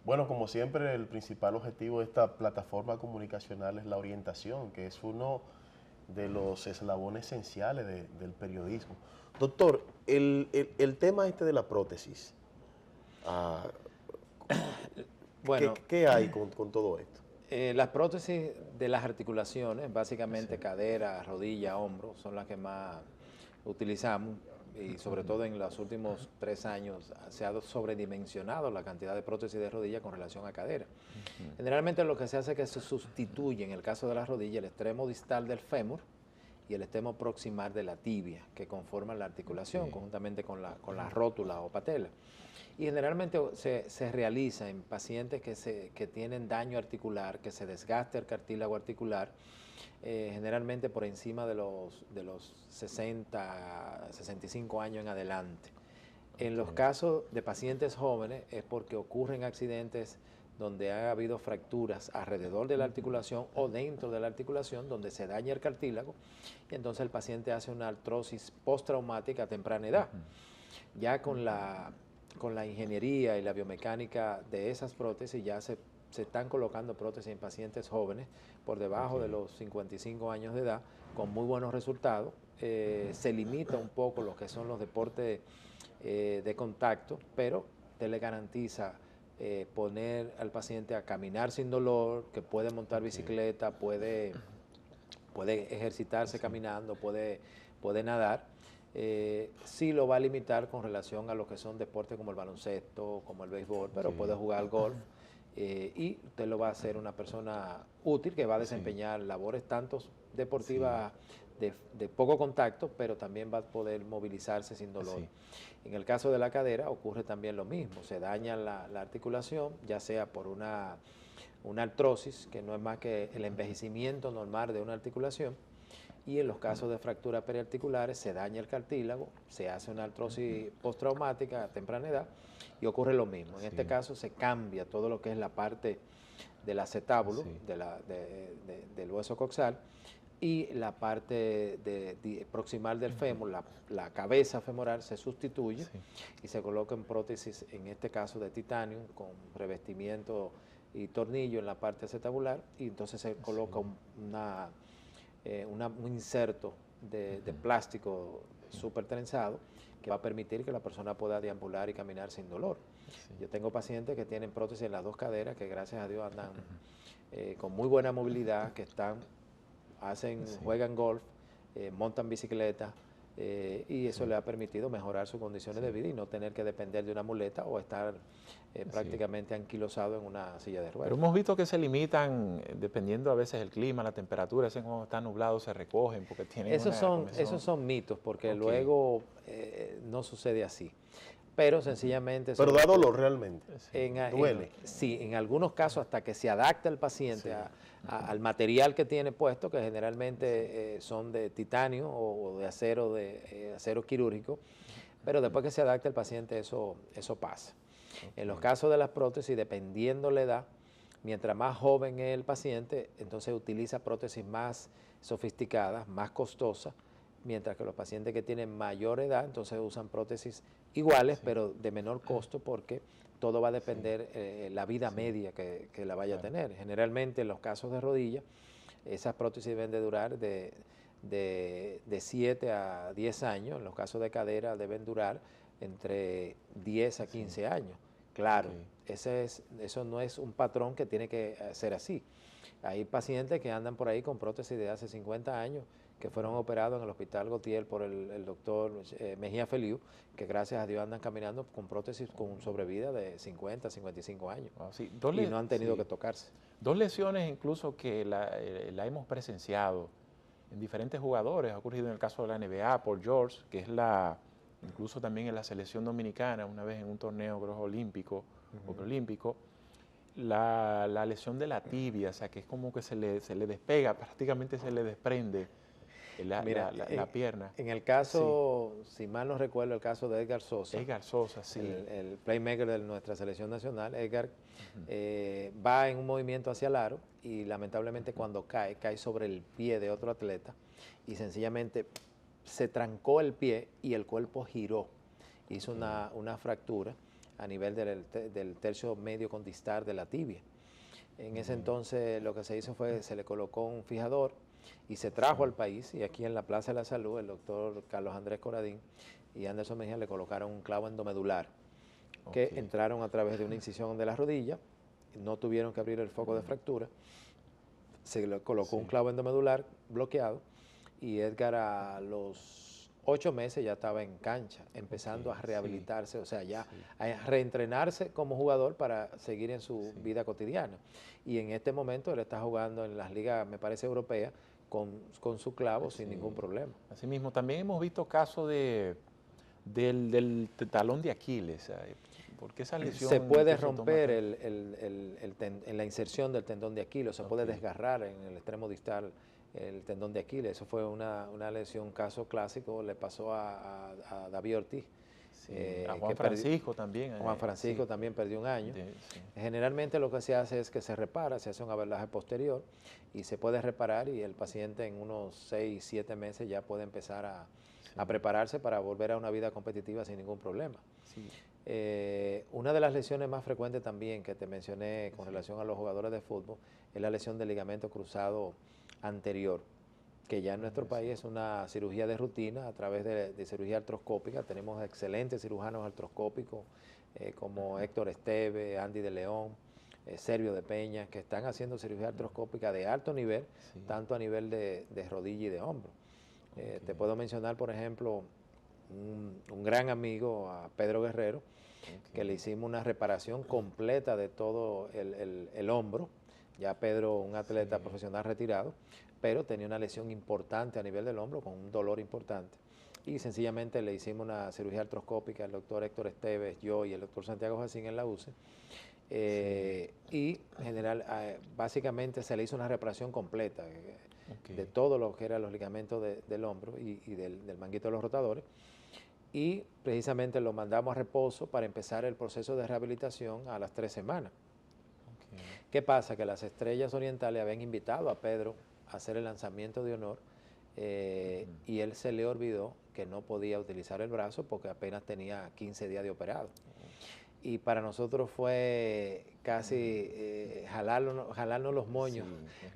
Bueno, como siempre, el principal objetivo de esta plataforma comunicacional es la orientación, que es uno de los eslabones esenciales del periodismo. Doctor, el tema este de la prótesis, ah, Bueno, ¿qué hay con todo esto? las prótesis de las articulaciones, Sí. básicamente cadera, rodilla, hombro, son las que más utilizamos y sobre todo en los últimos 3 años se ha sobredimensionado la cantidad de prótesis de rodilla con relación a cadera. Generalmente lo que se hace es que se sustituye, en el caso de la rodilla, el extremo distal del fémur y el extremo proximal de la tibia, que conforman la articulación, conjuntamente con la rótula o patela. Y generalmente se realiza en pacientes que tienen daño articular, que se desgaste el cartílago articular, generalmente por encima de los 60, 65 años en adelante. En los casos de pacientes jóvenes es porque ocurren accidentes donde ha habido fracturas alrededor de la articulación o dentro de la articulación donde se daña el cartílago y entonces el paciente hace una artrosis postraumática a temprana edad. Ya con la ingeniería y la biomecánica de esas prótesis ya se están colocando prótesis en pacientes jóvenes por debajo de los 55 años de edad con muy buenos resultados. Se limita un poco lo que son los deportes de contacto, pero te le garantiza poner al paciente a caminar sin dolor, que puede montar bicicleta, puede ejercitarse caminando, puede nadar. Sí lo va a limitar con relación a lo que son deportes como el baloncesto, como el béisbol, pero puede jugar al golf y usted lo va a hacer una persona útil que va a desempeñar labores tanto deportivas de poco contacto, pero también va a poder movilizarse sin dolor. En el caso de la cadera ocurre también lo mismo, se daña la articulación, ya sea por una artrosis, que no es más que el envejecimiento normal de una articulación, y en los casos de fracturas periarticulares se daña el cartílago, se hace una artrosis postraumática a temprana edad y ocurre lo mismo. En este caso se cambia todo lo que es la parte del acetábulo, del hueso coxal, y la parte proximal del fémur, la cabeza femoral, se sustituye y se coloca en prótesis, en este caso de titanio, con revestimiento y tornillo en la parte acetabular, y entonces se coloca un inserto de plástico súper trenzado que va a permitir que la persona pueda deambular y caminar sin dolor. Yo tengo pacientes que tienen prótesis en las dos caderas que gracias a Dios andan con muy buena movilidad, que juegan golf, montan bicicleta, y eso le ha permitido mejorar sus condiciones de vida y no tener que depender de una muleta o estar prácticamente anquilosado en una silla de ruedas. Pero hemos visto que se limitan, dependiendo a veces el clima, la temperatura, a veces cuando está nublado se recogen porque tienen Esos son mitos, porque luego no sucede así. Pero sencillamente... Pero da dolor realmente, duele. Sí, en algunos casos hasta que se adapta el paciente al material que tiene puesto, que generalmente son de titanio o de acero quirúrgico, pero después que se adapta el paciente eso pasa. En los casos de las prótesis, dependiendo la edad, mientras más joven es el paciente, entonces utiliza prótesis más sofisticadas, más costosas, mientras que los pacientes que tienen mayor edad, entonces usan prótesis iguales, pero de menor costo, porque todo va a depender la vida media que la vaya a tener. Generalmente en los casos de rodilla, esas prótesis deben de durar de 7 a 10 años, en los casos de cadera deben durar entre 10 a 15 años. Claro, eso no es un patrón que tiene que ser así. Hay pacientes que andan por ahí con prótesis de hace 50 años que fueron operados en el Hospital Gautier por el doctor Mejía Feliu, que gracias a Dios andan caminando con prótesis con sobrevida de 50, 55 años. Y no han tenido que tocarse. Dos lesiones incluso que la hemos presenciado en diferentes jugadores. Ha ocurrido en el caso de la NBA, Paul George, que es incluso también en la selección dominicana, una vez en un torneo creo olímpico o preolímpico, la lesión de la tibia, o sea que es como que se le despega, prácticamente se le desprende la pierna. En el caso, si mal no recuerdo, el caso de Edgar Sosa. Edgar Sosa, sí. El playmaker de nuestra selección nacional, Edgar, va en un movimiento hacia el aro y lamentablemente cuando cae sobre el pie de otro atleta y sencillamente se trancó el pie y el cuerpo giró, hizo una fractura. a nivel del tercio medio condistal de la tibia. En ese entonces lo que se hizo fue, se le colocó un fijador y se trajo al país, y aquí en la Plaza de la Salud, el doctor Carlos Andrés Coradín y Anderson Mejía le colocaron un clavo endomedular, que entraron a través de una incisión de la rodilla, no tuvieron que abrir el foco de fractura, se le colocó un clavo endomedular bloqueado, y Edgar a los 8 meses ya estaba en cancha, empezando a rehabilitarse, o sea, ya a reentrenarse como jugador para seguir en su vida cotidiana. Y en este momento él está jugando en las ligas, me parece, europeas, con su clavo sin ningún problema. Asimismo, también hemos visto casos del talón de Aquiles, porque esa lesión... Se puede romper en la inserción del tendón de Aquiles, se puede desgarrar en el extremo distal el tendón de Aquiles. Eso fue una lesión, un caso clásico, le pasó a David Ortiz. A Juan Francisco también. Juan Francisco también perdió un año. Generalmente lo que se hace es que se repara, se hace un abordaje posterior y se puede reparar, y el paciente en unos 6, 7 meses ya puede empezar a prepararse para volver a una vida competitiva sin ningún problema. Una de las lesiones más frecuentes también que te mencioné con relación a los jugadores de fútbol es la lesión del ligamento cruzado anterior, que ya en nuestro país es una cirugía de rutina a través de cirugía artroscópica. Tenemos excelentes cirujanos artroscópicos como Héctor Esteve, Andy de León, Servio de Peña, que están haciendo cirugía artroscópica de alto nivel, tanto a nivel de rodilla y de hombro. Te puedo mencionar, por ejemplo, un gran amigo, a Pedro Guerrero, que le hicimos una reparación completa de todo el hombro. Ya Pedro, un atleta profesional retirado, pero tenía una lesión importante a nivel del hombro, con un dolor importante. Y sencillamente le hicimos una cirugía artroscópica, el doctor Héctor Esteves, yo y el doctor Santiago Jacín en la UCE. Y básicamente se le hizo una reparación completa de todo lo que eran los ligamentos del hombro y del manguito de los rotadores. Y precisamente lo mandamos a reposo para empezar el proceso de rehabilitación a las 3 semanas. ¿Qué pasa? Que las Estrellas Orientales habían invitado a Pedro a hacer el lanzamiento de honor, y él se le olvidó que no podía utilizar el brazo porque apenas tenía 15 días de operado. Y para nosotros fue casi jalarnos los moños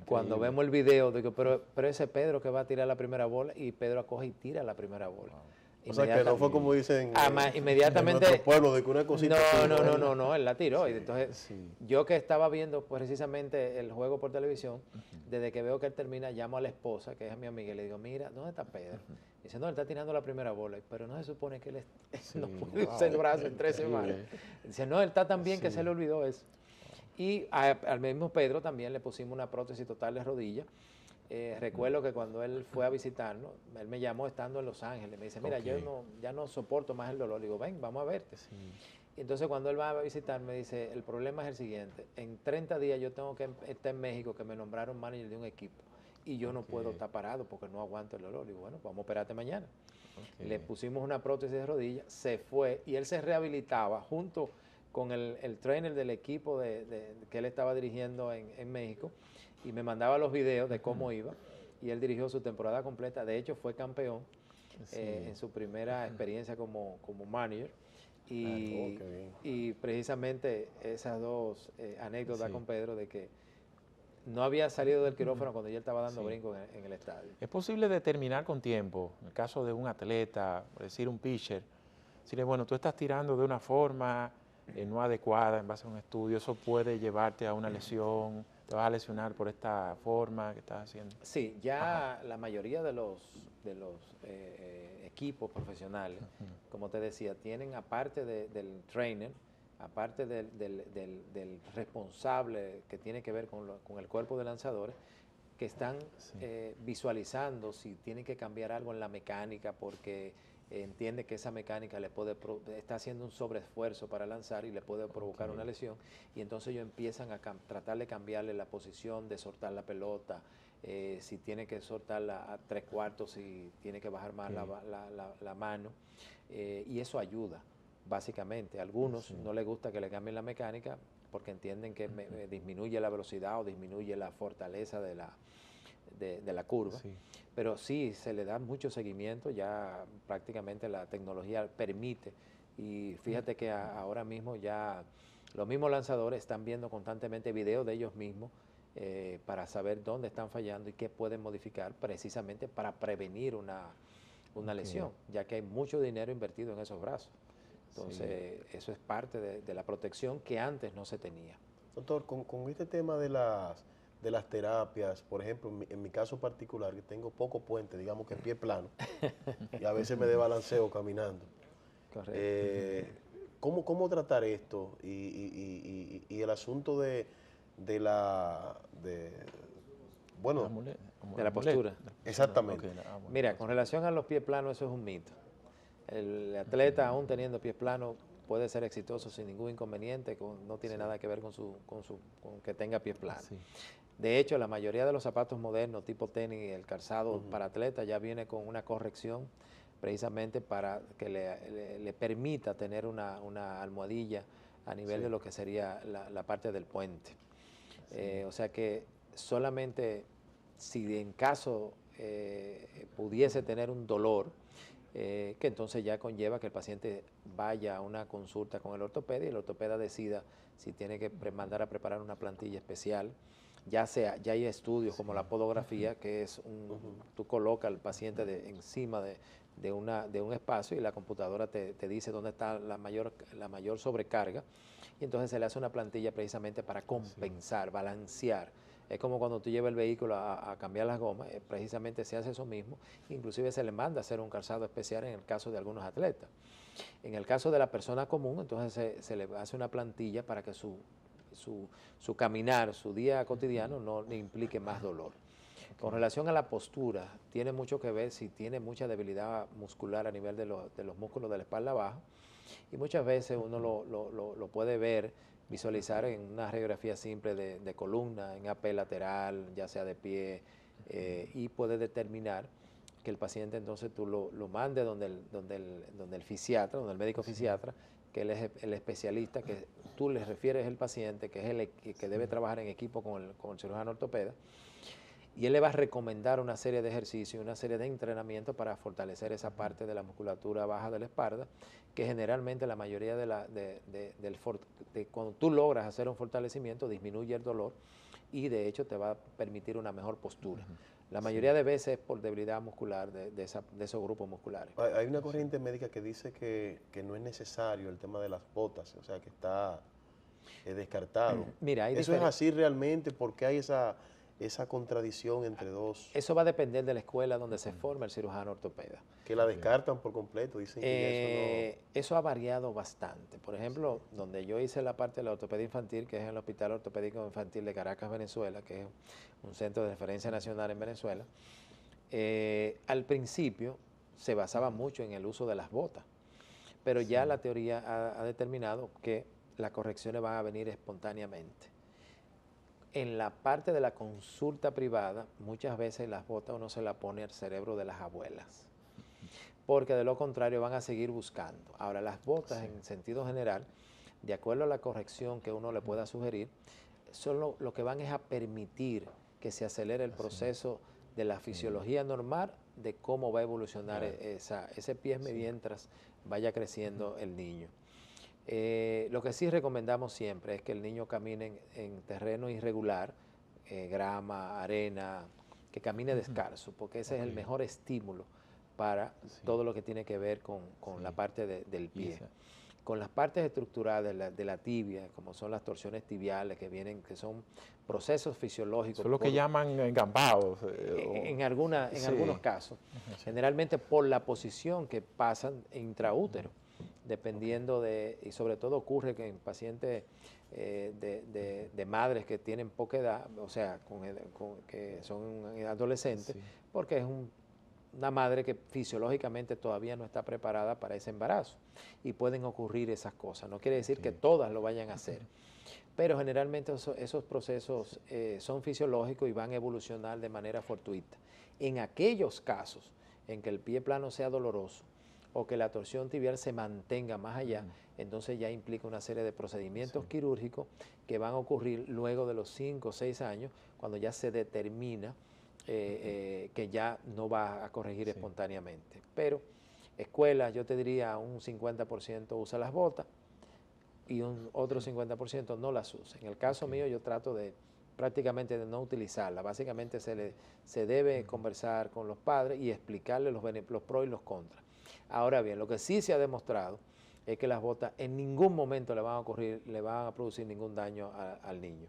cuando vemos el video. Digo, pero ese Pedro que va a tirar la primera bola, y Pedro acoge y tira la primera bola. O sea, que no fue como dicen inmediatamente, en nuestro pueblo, de que una cosita... No, él la tiró. Y entonces, yo que estaba viendo precisamente el juego por televisión, desde que veo que él termina, llamo a la esposa, que es mi amiga, y le digo, mira, ¿dónde está Pedro? Y dice, no, él está tirando la primera bola, pero no se supone que él no puede usar el brazo en 3 semanas. Dice, no, él está tan bien que se le olvidó eso. Y al mismo Pedro también le pusimos una prótesis total de rodilla. Recuerdo que cuando él fue a visitarnos, él me llamó estando en Los Ángeles, me dice, mira, yo ya no soporto más el dolor. Le digo, ven, vamos a verte. Y entonces cuando él va a visitar, me dice, el problema es el siguiente, en 30 días yo tengo que estar en México, que me nombraron manager de un equipo, y yo no puedo estar parado porque no aguanto el dolor. Le digo, bueno, vamos a operarte mañana. Le pusimos una prótesis de rodilla, se fue, y él se rehabilitaba junto con el trainer del equipo que él estaba dirigiendo en México, y me mandaba los videos de cómo iba, y él dirigió su temporada completa. De hecho, fue campeón en su primera experiencia como manager, y precisamente esas dos anécdotas con Pedro, de que no había salido del quirófano cuando ya estaba dando brinco en el estadio. ¿Es posible determinar con tiempo, en el caso de un atleta, por decir un pitcher, decirle, bueno, tú estás tirando de una forma no adecuada en base a un estudio, eso puede llevarte a una lesión, te vas a lesionar por esta forma que estás haciendo? Sí, ya la mayoría de los equipos profesionales, como te decía, tienen, aparte del trainer, aparte del responsable que tiene que ver con el cuerpo de lanzadores, que están visualizando si tienen que cambiar algo en la mecánica, porque entiende que esa mecánica está haciendo un sobreesfuerzo para lanzar y le puede provocar una lesión, y entonces ellos empiezan a tratar de cambiarle la posición, de soltar la pelota, si tiene que soltarla a 3/4, si tiene que bajar más la mano, y eso ayuda, básicamente. A algunos no les gusta que le cambien la mecánica porque entienden que disminuye la velocidad o disminuye la fortaleza de la curva. Pero sí, se le da mucho seguimiento, ya prácticamente la tecnología permite Y fíjate que ahora mismo ya los mismos lanzadores están viendo constantemente videos de ellos mismos para saber dónde están fallando y qué pueden modificar precisamente para prevenir una lesión, ya que hay mucho dinero invertido en esos brazos. Entonces, eso es parte de la protección que antes no se tenía. Doctor, con este tema de las terapias, por ejemplo, en mi caso particular, que tengo poco puente, digamos que pie plano, y a veces me desbalanceo caminando. Correcto. ¿Cómo tratar esto? Y el asunto bueno, de la postura. Exactamente. Okay, Mira, con relación a los pies planos, eso es un mito. El atleta, aún teniendo pies planos, puede ser exitoso sin ningún inconveniente, no tiene nada que ver con que tenga pies planos. Sí. De hecho, la mayoría de los zapatos modernos, tipo tenis, el calzado para atleta, ya viene con una corrección precisamente para que le permita tener una almohadilla a nivel de lo que sería la parte del puente. O sea que solamente si en caso pudiese tener un dolor, que entonces ya conlleva que el paciente vaya a una consulta con el ortopeda y el ortopeda decida si tiene que mandar a preparar una plantilla especial. Ya hay estudios como la podografía, que es tú colocas al paciente encima de un espacio y la computadora te dice dónde está la mayor sobrecarga, y entonces se le hace una plantilla precisamente para compensar, balancear. Es como cuando tú llevas el vehículo a cambiar las gomas, precisamente se hace eso mismo, inclusive se le manda a hacer un calzado especial en el caso de algunos atletas. En el caso de la persona común, entonces se le hace una plantilla para que su caminar, su día cotidiano no le implique más dolor. Con relación a la postura, tiene mucho que ver si tiene mucha debilidad muscular a nivel de los músculos de la espalda baja, y muchas veces uno lo puede ver, visualizar en una radiografía simple de columna, en AP lateral, ya sea de pie, y puede determinar que el paciente entonces tú lo mandes donde el fisiatra, donde el médico fisiatra, que él es el especialista, que tú le refieres al paciente, que es el que debe trabajar en equipo con el cirujano ortopeda, y él le va a recomendar una serie de ejercicios, una serie de entrenamientos para fortalecer esa parte de la musculatura baja de la espalda, que generalmente la mayoría cuando tú logras hacer un fortalecimiento, disminuye el dolor y de hecho te va a permitir una mejor postura. La mayoría de veces es por debilidad muscular de esos grupos musculares. Hay una corriente médica que dice que no es necesario el tema de las botas, o sea, que está descartado. Mira, ¿Eso es así realmente? ¿Por qué hay esa contradicción entre dos? Eso va a depender de la escuela donde se forma el cirujano ortopeda. Que la descartan por completo, dicen que eso ha variado bastante. Por ejemplo, donde yo hice la parte de la ortopedia infantil, que es el Hospital Ortopédico Infantil de Caracas, Venezuela, que es un centro de referencia nacional en Venezuela, al principio se basaba mucho en el uso de las botas, pero ya la teoría ha determinado que las correcciones van a venir espontáneamente. En la parte de la consulta privada, muchas veces las botas uno se las pone al cerebro de las abuelas, porque de lo contrario van a seguir buscando. Ahora, las botas en sentido general, de acuerdo a la corrección que uno le pueda sugerir, son lo que van es a permitir que se acelere el proceso de la fisiología normal de cómo va a evolucionar ese pie mientras vaya creciendo el niño. Lo que sí recomendamos siempre es que el niño camine en terreno irregular, grama, arena, que camine descalzo, porque ese es el mejor estímulo para todo lo que tiene que ver con la parte del pie. Con las partes estructurales de la tibia, como son las torsiones tibiales, que son procesos fisiológicos. Son lo que llaman encampados. En algunos casos. Generalmente por la posición que pasan intraútero, dependiendo y sobre todo ocurre que en pacientes de madres que tienen poca edad, o sea, que son adolescentes, porque es una madre que fisiológicamente todavía no está preparada para ese embarazo y pueden ocurrir esas cosas. No quiere decir que todas lo vayan a hacer, pero generalmente esos procesos son fisiológicos y van a evolucionar de manera fortuita. En aquellos casos en que el pie plano sea doloroso o que la torsión tibial se mantenga más allá, entonces ya implica una serie de procedimientos quirúrgicos que van a ocurrir luego de los 5 o 6 años, cuando ya se determina que ya no va a corregir espontáneamente. Pero escuelas, yo te diría un 50% usa las botas y un otro 50% no las usa. En el caso mío yo trato de prácticamente de no utilizarla. Básicamente se debe conversar con los padres y explicarles los pros y los contras. Ahora bien, lo que sí se ha demostrado es que las botas en ningún momento le van a producir ningún daño al niño.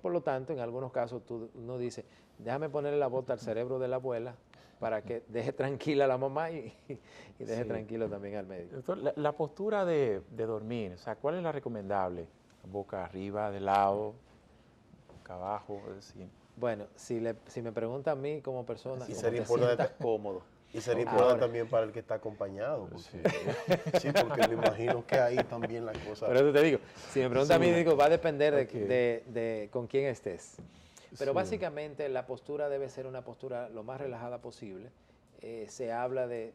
Por lo tanto, en algunos casos uno dice, déjame ponerle la bota al cerebro de la abuela para que deje tranquila a la mamá y deje tranquilo también al médico. Doctor, la postura de dormir, o sea, ¿cuál es la recomendable? ¿Boca arriba, de lado, boca abajo? Es decir, bueno, si me pregunta a mí como persona, Y ¿cómo sería te importante- sientas cómodo? Y sería importante también para el que está acompañado. Porque, sí, porque me imagino que ahí también la cosa... Por eso te digo, si me pregunta a mí, digo, va a depender Ok. de con quién estés. Pero Sí. básicamente la postura debe ser una postura lo más relajada posible. Se habla de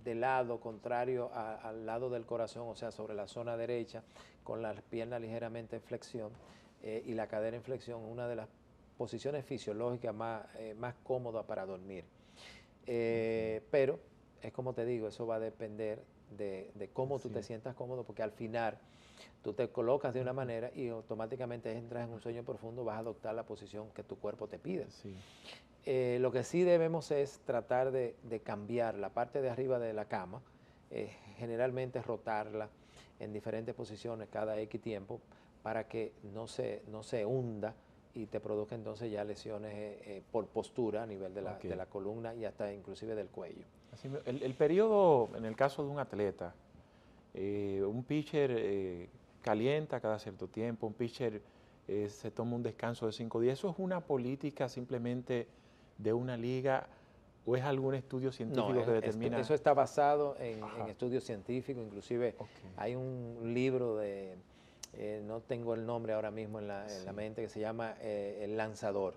lado contrario al lado del corazón, o sea, sobre la zona derecha, con las piernas ligeramente en flexión y la cadera en flexión, una de las posiciones fisiológicas más cómodas para dormir. Pero es como te digo, eso va a depender de cómo tú te sientas cómodo, porque al final tú te colocas de una manera y automáticamente entras en un sueño profundo, vas a adoptar la posición que tu cuerpo te pide. Sí. Lo que sí debemos es tratar de cambiar la parte de arriba de la cama, generalmente rotarla en diferentes posiciones cada X tiempo para que no se hunda y te produzca entonces ya lesiones por postura a nivel de la columna y hasta inclusive del cuello. Así, el periodo, en el caso de un atleta, un pitcher calienta cada cierto tiempo, un pitcher se toma un descanso de 5 días. ¿Eso es una política simplemente de una liga o es algún estudio científico que determina? Eso está basado en estudios científicos, inclusive hay un libro de, no tengo el nombre ahora mismo en la mente, que se llama El Lanzador.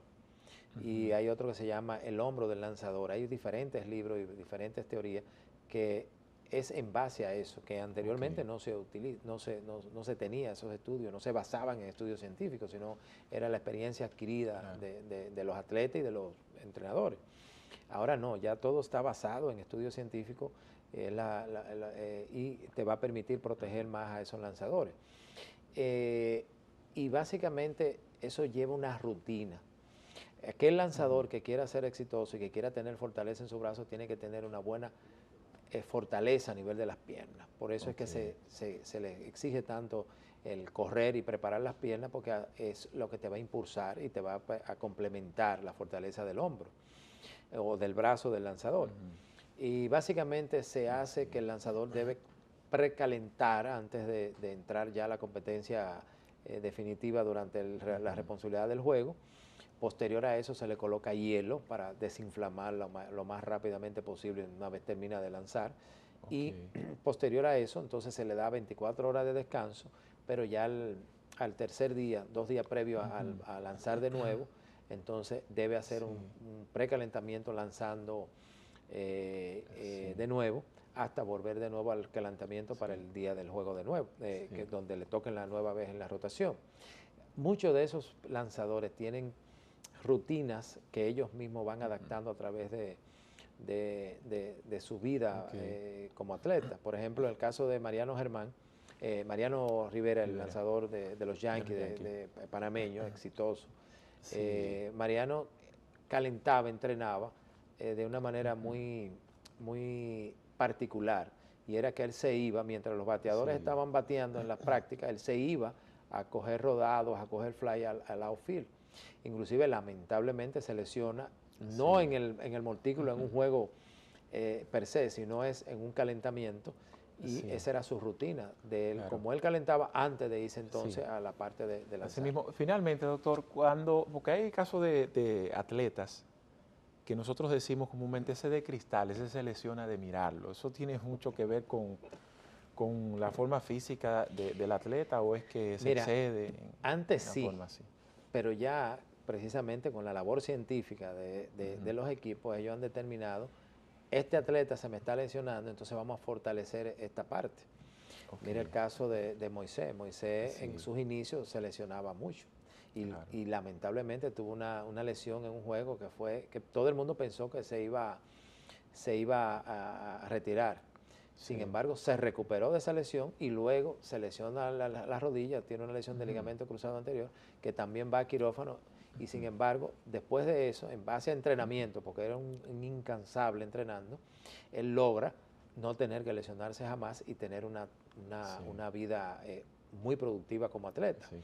Y hay otro que se llama El Hombro del Lanzador. Hay diferentes libros y diferentes teorías que es en base a eso, que anteriormente no se tenía esos estudios, no se basaban en estudios científicos, sino era la experiencia adquirida de los atletas y de los entrenadores. Ahora no, ya todo está basado en estudios científicos y te va a permitir proteger más a esos lanzadores. Y básicamente eso lleva una rutina. Aquel lanzador que quiera ser exitoso y que quiera tener fortaleza en su brazo tiene que tener una buena fortaleza a nivel de las piernas. Por eso es que se le exige tanto el correr y preparar las piernas, porque es lo que te va a impulsar y te va a complementar la fortaleza del hombro o del brazo del lanzador. Y básicamente se hace que el lanzador debe precalentar antes de entrar ya a la competencia definitiva durante la responsabilidad del juego. Posterior a eso se le coloca hielo para desinflamar lo más rápidamente posible una vez termina de lanzar. Y posterior a eso entonces se le da 24 horas de descanso, pero ya al tercer día, 2 días previos a lanzar de nuevo, entonces debe hacer un precalentamiento lanzando de nuevo hasta volver de nuevo al calentamiento para el día del juego de nuevo, donde le toquen la nueva vez en la rotación. Muchos de esos lanzadores tienen rutinas que ellos mismos van adaptando a través de su vida como atleta. Por ejemplo, en el caso de Mariano Rivera, el lanzador de los Yankees, de panameño, exitoso. Mariano calentaba, entrenaba de una manera muy particular, y era que él se iba, mientras los bateadores estaban bateando en las prácticas, él se iba a coger rodados, a coger fly al outfield. Inclusive lamentablemente se lesiona, no en el montículo, en un juego per se, sino es en un calentamiento, y esa era su rutina de él, como él calentaba antes de irse entonces a la parte de lanzar. Así mismo, finalmente, doctor, porque hay casos de atletas que nosotros decimos comúnmente ese de cristal, ese se lesiona de mirarlo, ¿eso tiene mucho que ver con la forma física del atleta o es que se excede antes en una forma así? Pero ya precisamente con la labor científica de los equipos, ellos han determinado, este atleta se me está lesionando, entonces vamos a fortalecer esta parte. Mira el caso de Moisés. Moisés en sus inicios se lesionaba mucho y lamentablemente tuvo una lesión en un juego que todo el mundo pensó que se iba se iba a retirar. Sin embargo, se recuperó de esa lesión y luego se lesiona la rodilla, tiene una lesión de ligamento cruzado anterior, que también va a quirófano. Y sin embargo, después de eso, en base a entrenamiento, porque era un incansable entrenando, él logra no tener que lesionarse jamás y tener una vida muy productiva como atleta. Sí.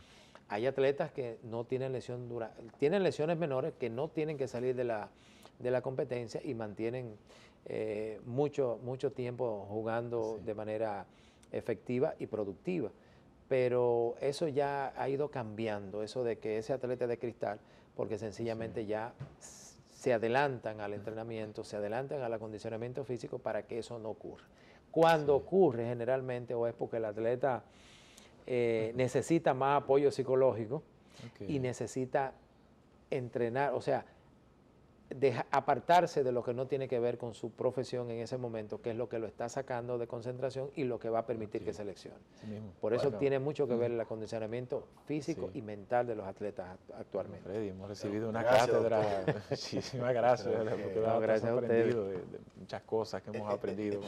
Hay atletas que no tienen lesión tienen lesiones menores que no tienen que salir de la competencia y mantienen mucho tiempo jugando de manera efectiva y productiva. Pero eso ya ha ido cambiando, eso de que ese atleta de cristal, porque sencillamente ya se adelantan al entrenamiento, se adelantan al acondicionamiento físico para que eso no ocurra. Cuando ocurre generalmente o es porque el atleta necesita más apoyo psicológico y necesita entrenar, o sea, apartarse de lo que no tiene que ver con su profesión en ese momento, que es lo que lo está sacando de concentración y lo que va a permitir que se lesione. Por eso tiene mucho que ver el acondicionamiento físico y mental de los atletas actualmente. Freddy, hemos recibido una cátedra. Muchísimas gracias. Gracias a ustedes. De muchas cosas que hemos aprendido.